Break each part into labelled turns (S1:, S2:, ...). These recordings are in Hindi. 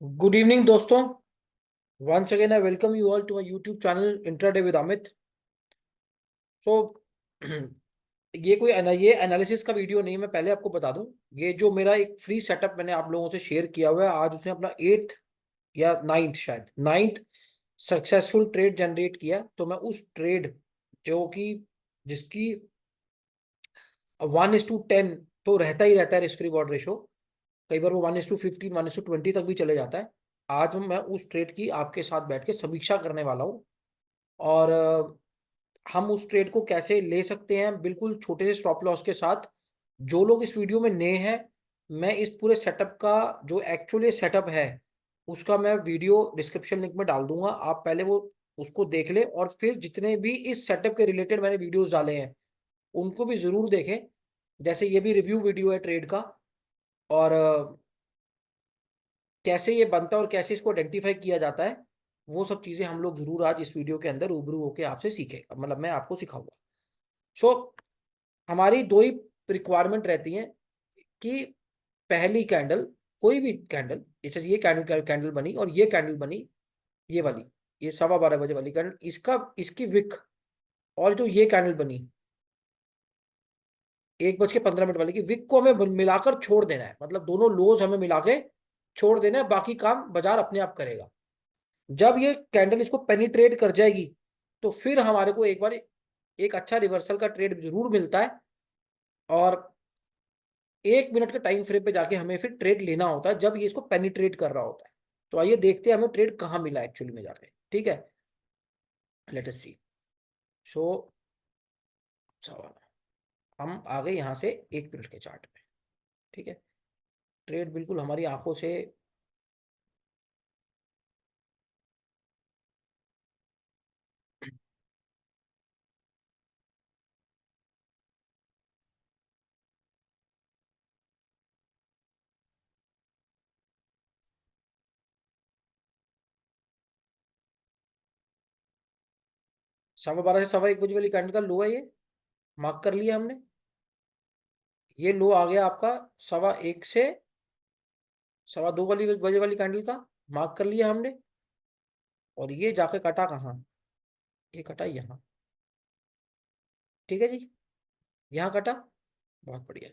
S1: गुड इवनिंग दोस्तों। Once again I welcome you all to my YouTube channel intraday with Amit. So ये एनालिसिस का वीडियो नहीं, मैं पहले आपको बता दूं। ये जो मेरा एक फ्री सेटअप मैंने आप लोगों से शेयर किया हुआ है, आज उसने अपना 8th या 9th, शायद 9th सक्सेसफुल ट्रेड जनरेट किया। तो मैं उस ट्रेड जो कि जिसकी 1:10 तो रहता ही रहता है रिस्क रिवॉर्ड रेशो, कई बार वो 1:15 1:20 तक भी चले जाता है। आज मैं उस ट्रेड की आपके साथ बैठ के समीक्षा करने वाला हूँ। और हम उस ट्रेड को कैसे ले सकते हैं बिल्कुल छोटे से स्टॉप लॉस के साथ। जो लोग इस वीडियो में नए हैं, मैं इस पूरे सेटअप का जो एक्चुअली सेटअप है उसका मैं वीडियो डिस्क्रिप्शन लिंक में डाल दूंगा। आप पहले वो उसको देख ले और फिर जितने भी इस सेटअप के रिलेटेड मैंने वीडियोस डाले हैं उनको भी जरूर देखें। जैसे ये भी रिव्यू वीडियो है ट्रेड का, और कैसे ये बनता है और कैसे इसको आइडेंटिफाई किया जाता है, वो सब चीजें हम लोग जरूर आज इस वीडियो के अंदर रूबरू होके आपसे सीखे, मतलब मैं आपको सिखाऊंगा। सो हमारी दो ही रिक्वायरमेंट रहती है कि पहली कैंडल, कोई भी कैंडल, जैसे ये कैंडल कैंडल बनी और ये कैंडल बनी, ये वाली, ये 12:15 बजे वाली कैंडल, इसका इसकी विक, और जो ये कैंडल बनी 1:15 वाली की विक को हमें मिलाकर छोड़ देना है। मतलब दोनों लोज हमें मिला के छोड़ देना है, बाकी काम बाजार अपने आप करेगा। जब ये कैंडल इसको पेनिट्रेट कर जाएगी तो फिर हमारे को एक बार एक अच्छा रिवर्सल का ट्रेड जरूर मिलता है, और 1 मिनट के टाइम फ्रेम पे जाके हमें फिर ट्रेड लेना होता है जब ये इसको पेनिट्रेट कर रहा होता है। तो आइए देखते हैं हमें ट्रेड कहाँ मिला एक्चुअली में जाके। ठीक है, लेट अस सी। सो सवाल, हम आ गए यहाँ से 1 मिनट के चार्ट पे। ठीक है, ट्रेड बिल्कुल हमारी आंखों से 12:15 से 1:15 वाली कैंडल का लो है, ये मार्क कर लिया हमने। ये लो आ गया आपका 1:15 से 2:15 वाली बजे वाली कैंडल का, मार्क कर लिया हमने। और ये जाके कटा कहाँ? ये कटा यहाँ। ठीक है जी, यहाँ कटा, बहुत बढ़िया।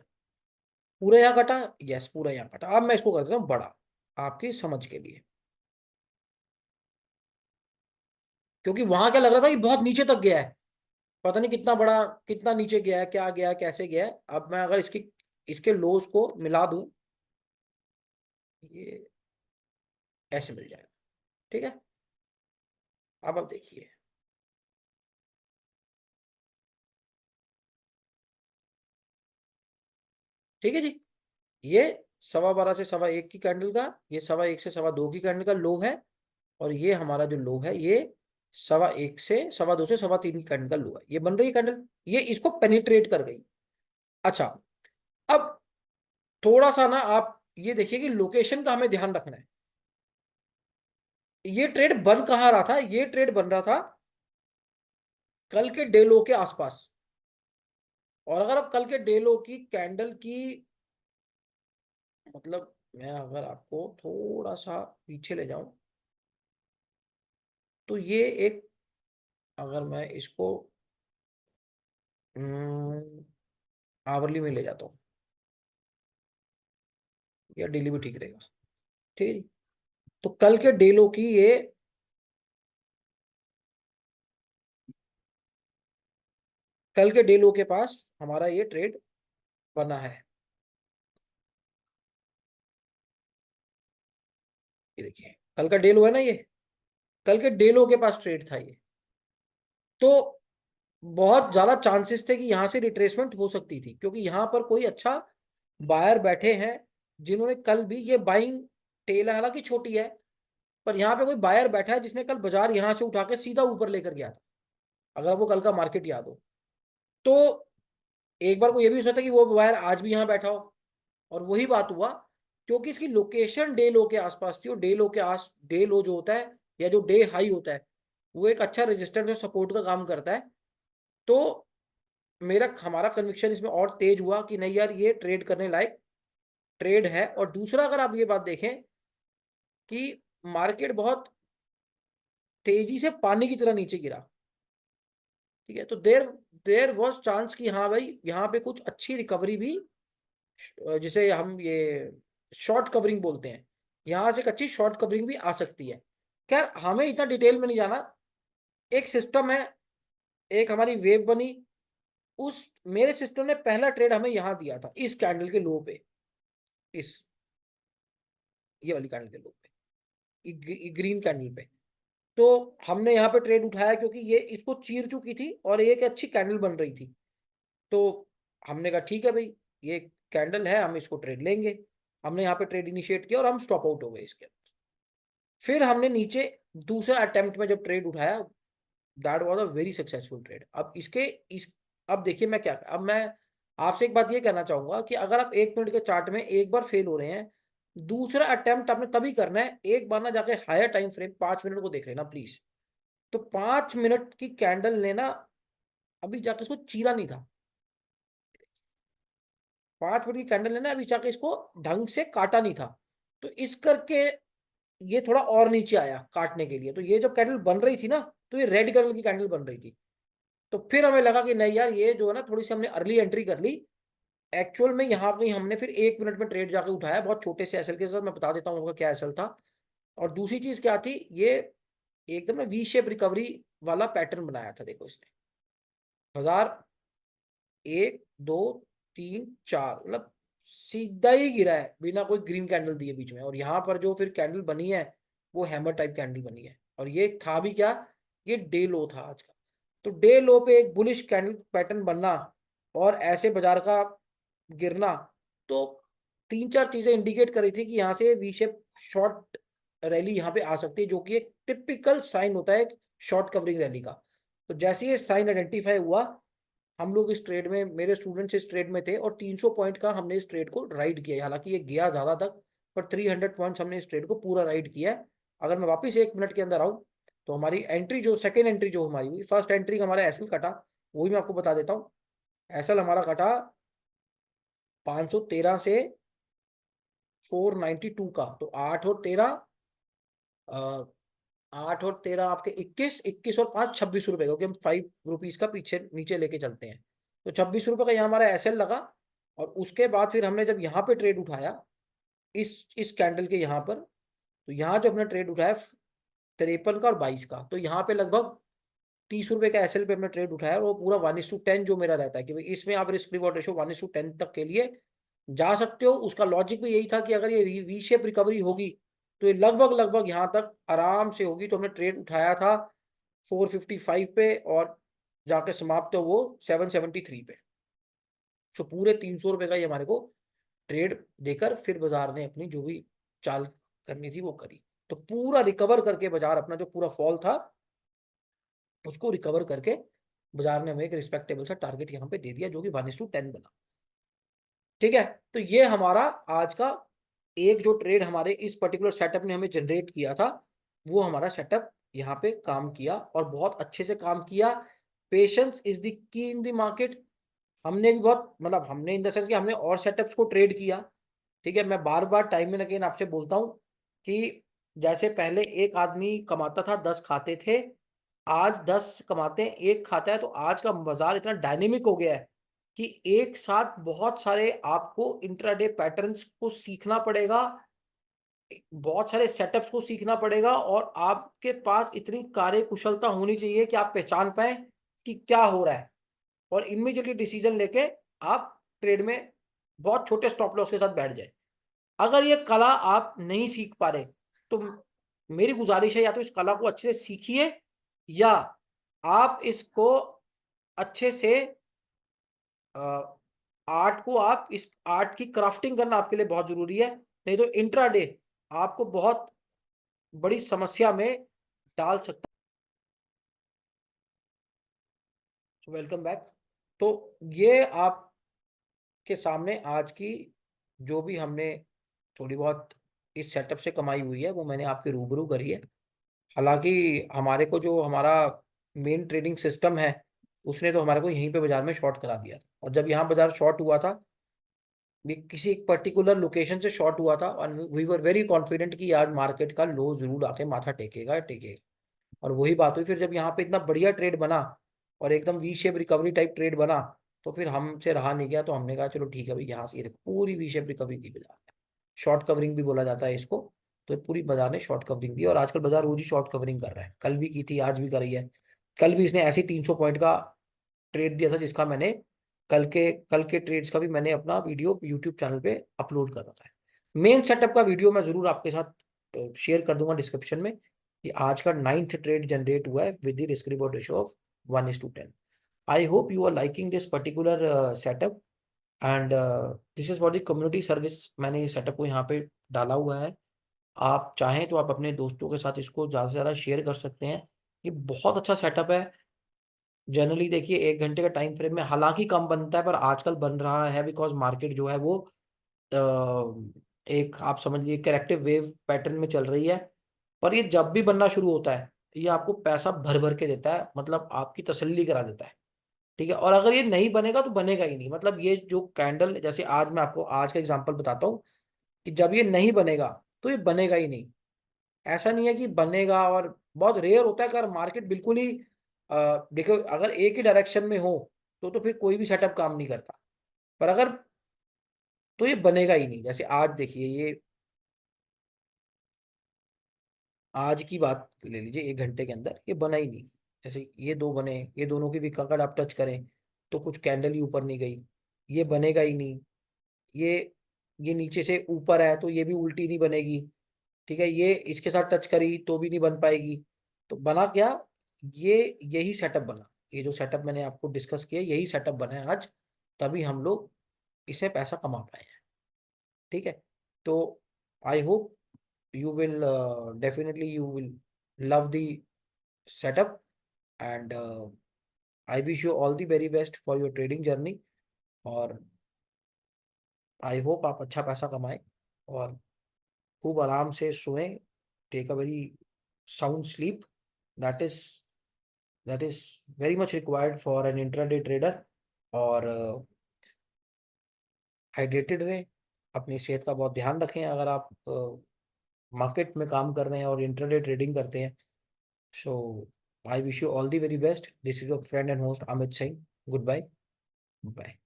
S1: पूरा यहाँ कटा, यस पूरा यहाँ कटा। अब मैं इसको कर देता हूँ बड़ा आपकी समझ के लिए, क्योंकि वहां क्या लग रहा था कि बहुत नीचे तक गया है, पता नहीं कितना बड़ा, कितना नीचे गया है, क्या गया है, कैसे गया है। अब मैं अगर इसकी इसके लोज को मिला दूं, ये ऐसे मिल जाएगा। ठीक है, अब देखिए। ठीक है जी, ये 12:15 से 1:15 की कैंडल का, ये 1:15 से 2:15 की कैंडल का लो है, और ये हमारा जो लो है ये 1:15 से 2:15 से 3:15 की कैंडल का लो है। ये बन रही है कैंडल, ये इसको पेनिट्रेट कर गई। अच्छा, अब थोड़ा सा ना आप ये देखिए कि लोकेशन का हमें ध्यान रखना है। ये ट्रेड बन कहाँ रहा था? ये ट्रेड बन रहा था कल के डे लो के आसपास। और अगर आप कल के डे लो की कैंडल की, मतलब मैं अगर आपको थोड़ा सा पीछे ले जाऊं, तो ये एक, अगर मैं इसको आवरली में ले जाता हूँ या डेली भी ठीक रहेगा। ठीक है जी, तो कल के डे लो की ये, कल के डे लो के पास हमारा ये ट्रेड बना है। ये देखिए, कल का डे लो है ना ये, कल के डे लो के पास ट्रेड था ये। तो बहुत ज्यादा चांसेस थे कि यहां से रिट्रेसमेंट हो सकती थी, क्योंकि यहां पर कोई अच्छा बायर बैठे हैं जिन्होंने कल भी, ये बाइंग टेल है हालांकि छोटी है, पर यहाँ पे कोई बायर बैठा है जिसने कल बाजार यहां से उठा के सीधा ऊपर लेकर गया था, अगर आपको कल का मार्केट याद हो। तो एक बार को ये भी हो सकता है कि वो बायर आज भी यहाँ बैठा हो, और वही बात हुआ, क्योंकि इसकी लोकेशन डे लो के आसपास थी, और डे लो के डे लो जो होता है या जो डे हाई होता है वो एक अच्छा रेजिस्टेंस और सपोर्ट का काम करता है। तो मेरा हमारा कन्विक्शन इसमें और तेज हुआ कि नहीं यार, ये ट्रेड करने लायक ट्रेड है। और दूसरा, अगर आप ये बात देखें कि मार्केट बहुत तेजी से पानी की तरह नीचे गिरा, ठीक है। तो देर देर वॉज चांस कि हाँ भाई यहाँ पे कुछ अच्छी रिकवरी भी, जिसे हम ये शॉर्ट कवरिंग बोलते हैं, यहाँ से एक अच्छी शॉर्ट कवरिंग भी आ सकती है। खैर हमें इतना डिटेल में नहीं जाना। एक सिस्टम है, एक हमारी वेव बनी, उस मेरे सिस्टम ने पहला ट्रेड हमें यहाँ दिया था इस कैंडल के लो पे, इस ये वाली कैंडल के लो पे, ग्रीन कैंडल पे। तो हमने यहाँ पे ट्रेड उठाया क्योंकि ये इसको चीर चुकी थी और एक अच्छी कैंडल बन रही थी। तो हमने कहा ठीक है भाई, ये कैंडल है, हम इसको ट्रेड लेंगे। हमने यहाँ पे ट्रेड इनिशिएट किया और हम स्टॉप आउट हो गए इसके अंदर। फिर हमने नीचे दूसरा अटेम्प्ट में जब ट्रेड उठाया, that was a very successful trade. अब इसके इस अब देखिए मैं क्या, अब मैं आपसे एक बात ये कहना चाहूंगा कि अगर आप 1 मिनट के चार्ट में एक बार फेल हो रहे हैं, दूसरा अटेम्प्ट आपने तभी करना है, एक बार ना जाके हायर टाइम फ्रेम 5 मिनट को देख लेना प्लीज। तो 5 मिनट की कैंडल लेना, अभी जाके इसको चीरा नहीं था, 5 मिनट की कैंडल लेना अभी जाके इसको ढंग से काटा नहीं था। तो इस करके ये थोड़ा और नीचे आया काटने के लिए। तो ये जब कैंडल बन रही थी ना, तो ये रेड कलर की कैंडल बन रही थी। तो फिर हमें लगा कि नहीं यार, ये जो है ना थोड़ी सी हमने अर्ली एंट्री कर ली। एक्चुअल में यहाँ पे हमने फिर 1 मिनट में ट्रेड जाके उठाया बहुत छोटे से एसएल के साथ। मैं बता देता हूँ आपका क्या एसएल था। और दूसरी चीज क्या थी, ये एकदम ना वी शेप रिकवरी वाला पैटर्न बनाया था। देखो इसने बाजार 1 2 3 4 मतलब सीधा ही गिरा है बिना कोई ग्रीन कैंडल दिए बीच में। और यहाँ पर जो फिर कैंडल बनी है वो हैमर टाइप कैंडल बनी है। और ये था भी क्या, ये डे लो था आज का। तो डे लो पे एक बुलिश कैंडल पैटर्न बनना और ऐसे बाजार का गिरना, तो 3 4 चीजें इंडिकेट कर रही थी कि यहाँ से वी शेप शॉर्ट रैली यहाँ पे आ सकती है, जो कि एक टिपिकल साइन होता है एक शॉर्ट कवरिंग रैली का। तो जैसे ये साइन आइडेंटिफाई हुआ, हम लोग इस ट्रेड में, मेरे स्टूडेंट्स इस ट्रेड में थे और 300 पॉइंट का हमने इस ट्रेड को राइड किया। हालांकि ये गया ज्यादा तक, पर 300 पॉइंट्स हमने इस ट्रेड को पूरा राइड किया। अगर मैं वापस 1 मिनट के अंदर आऊं, तो हमारी एंट्री जो सेकेंड एंट्री जो हमारी हुई, फर्स्ट एंट्री का हमारा एसएल कटा, वही मैं आपको बता देता हूँ। एसएल हमारा कटा 513 से 492 का। तो 8 और 13 आपके 21 और 5 26 रुपए, क्योंकि हम 5 रुपीज का पीछे नीचे लेके चलते हैं। तो 26 रुपए का यहाँ हमारा एसएल लगा। और उसके बाद फिर हमने जब यहाँ पे ट्रेड उठाया इस कैंडल के यहाँ पर, तो यहाँ जो हमने ट्रेड उठाया 53 का और 22 का, तो यहाँ पे लगभग 30 रुपए का एसएल पे हमने ट्रेड उठाया। और वो पूरा 1:10 जो मेरा रहता है कि भाई इसमें आप रिस्क रिवॉर्ड रेशो 1:10 तक के लिए जा सकते हो। उसका लॉजिक भी यही था कि अगर ये वी शेप रिकवरी होगी तो ये लगभग लगभग यहाँ तक आराम से होगी। तो हमने ट्रेड उठाया था 455 पे और जाके समाप्त हो वो 773 पे। तो पूरे 300 रुपए का ये हमारे को ट्रेड देकर फिर बाजार ने अपनी जो भी चाल करनी थी वो करी। तो पूरा रिकवर करके बाजार अपना जो पूरा फॉल था उसको रिकवर करके बाजार ने हमें एक रिस्पेक्टेबल सा टारगेट यहाँ पे दे दिया, जो कि 1:10 बना। ठीक है। तो ये हमारा आज का एक जो ट्रेड हमारे इस पर्टिकुलर सेटअप ने हमें जनरेट किया था, वो हमारा सेटअप यहाँ पे काम किया और बहुत अच्छे से काम किया। Patience is the key in the market. हमने भी बहुत, मतलब हमने इन द सेंस कि हमने और सेटअप्स को ट्रेड किया। ठीक है। मैं बार बार टाइम एंड अगेन आपसे बोलता हूँ कि जैसे पहले एक आदमी कमाता था 10 खाते थे, आज 10 कमाते हैं, एक खाता है। तो आज का बाजार इतना डायनेमिक हो गया है कि एक साथ बहुत सारे आपको इंट्राडे पैटर्न्स को सीखना पड़ेगा, बहुत सारे सेटअप्स को सीखना पड़ेगा और आपके पास इतनी कार्य कुशलता होनी चाहिए कि आप पहचान पाए कि क्या हो रहा है और इमीडिएटली डिसीजन लेके आप ट्रेड में बहुत छोटे स्टॉप लॉस के साथ बैठ जाए। अगर ये कला आप नहीं सीख पा रहे, तो मेरी गुजारिश है या तो इस कला को अच्छे से सीखिए, या आप इसको अच्छे से आर्ट को, आप इस आर्ट की क्राफ्टिंग करना आपके लिए बहुत जरूरी है। नहीं तो इंट्राडे आपको बहुत बड़ी समस्या में डाल सकता है। Welcome back. तो ये आपके सामने आज की जो भी हमने थोड़ी बहुत इस सेटअप से कमाई हुई है वो मैंने आपके रूबरू करी है। हालांकि हमारे को जो हमारा मेन ट्रेडिंग सिस्टम है उसने तो हमारे को यहीं पे बाजार में शॉर्ट करा दिया था। और जब यहाँ बाजार शॉर्ट हुआ था भी किसी एक पर्टिकुलर लोकेशन से शॉर्ट हुआ था और वी वर वेरी कॉन्फिडेंट कि आज मार्केट का लो जरूर आके माथा टेकेगा टेकेगा। और वही बात हुई, फिर जब यहाँ पे इतना बढ़िया ट्रेड बना और एकदम V shape recovery type trade बना, तो फिर हमसे रहा नहीं गया, तो हमने कहा चलो ठीक है भाई, यहाँ से ये देखो पूरी वी शेप रिकवरी थी बाजार में। शॉर्ट कवरिंग भी बोला जाता है इसको। तो पूरी बाजार ने शॉर्ट कवरिंग दी और आजकल बाजार रोज ही शॉर्ट कवरिंग कर रहा है, कल भी की थी, आज भी कर रही है। कल भी इसने ऐसे ही 300 पॉइंट का ट्रेड दिया था, जिसका मैंने कल के ट्रेड्स का भी मैंने अपना वीडियो यूट्यूब चैनल पे अपलोड कर रखा है। मेन सेटअप का वीडियो मैं जरूर आपके साथ शेयर कर दूंगा डिस्क्रिप्शन में, कि आज का 9th ट्रेड जनरेट हुआ है with the risk reward ratio of 1:10। I hope you are liking this particular setup and this is for the community service. मैंने ये सेटअप को यहाँ पे डाला हुआ है। आप चाहें तो आप अपने दोस्तों के साथ इसको ज़्यादा से ज़्यादा शेयर कर सकते हैं। ये बहुत अच्छा सेटअप है। जनरली देखिए 1 घंटे का टाइम फ्रेम में हालांकि कम बनता है, पर आजकल बन रहा है बिकॉज मार्केट जो है वो एक आप समझ लीजिए करेक्टिव वेव पैटर्न में चल रही है। पर ये जब भी बनना शुरू होता है, ये आपको पैसा भर भर के देता है, मतलब आपकी तसल्ली करा देता है। ठीक है, और अगर ये नहीं बनेगा तो बनेगा ही नहीं। मतलब ये जो कैंडल, जैसे आज मैं आपको आज का एग्जांपल बताता हूँ, कि जब ये नहीं बनेगा तो ये बनेगा ही नहीं। ऐसा नहीं है कि बनेगा, और बहुत रेयर होता है अगर मार्केट बिल्कुल ही देखो अगर एक ही डायरेक्शन में हो तो फिर कोई भी सेटअप काम नहीं करता। पर अगर, तो ये बनेगा ही नहीं। जैसे आज देखिए, ये आज की बात ले लीजिए, 1 घंटे के अंदर ये बना ही नहीं। जैसे ये दो बने, ये दोनों की भी अगर आप टच करें तो कुछ कैंडल ही ऊपर नहीं गई, ये बनेगा ही नहीं। ये ये नीचे से ऊपर है तो ये भी उल्टी नहीं बनेगी। ठीक है, ये इसके साथ टच करी तो भी नहीं बन पाएगी। तो बना क्या, ये यही सेटअप बना। ये जो सेटअप मैंने आपको डिस्कस किया यही सेटअप बना है आज, तभी हम लोग इससे पैसा कमा पाए हैं। ठीक है, तो I hope you will definitely you will love the setup and I wish you all the very best for your trading journey। और आई होप आप अच्छा पैसा कमाएं और खूब आराम से सोएं। Take a very sound sleep, that is that is very much required for an intraday trader. और हाइड्रेटेड रहें, अपनी सेहत का बहुत ध्यान रखें। अगर आप मार्केट में काम कर रहे हैं और इंट्राडे ट्रेडिंग करते हैं, so I wish you all the very best. This is your friend and host Amit Singh. Goodbye. Bye.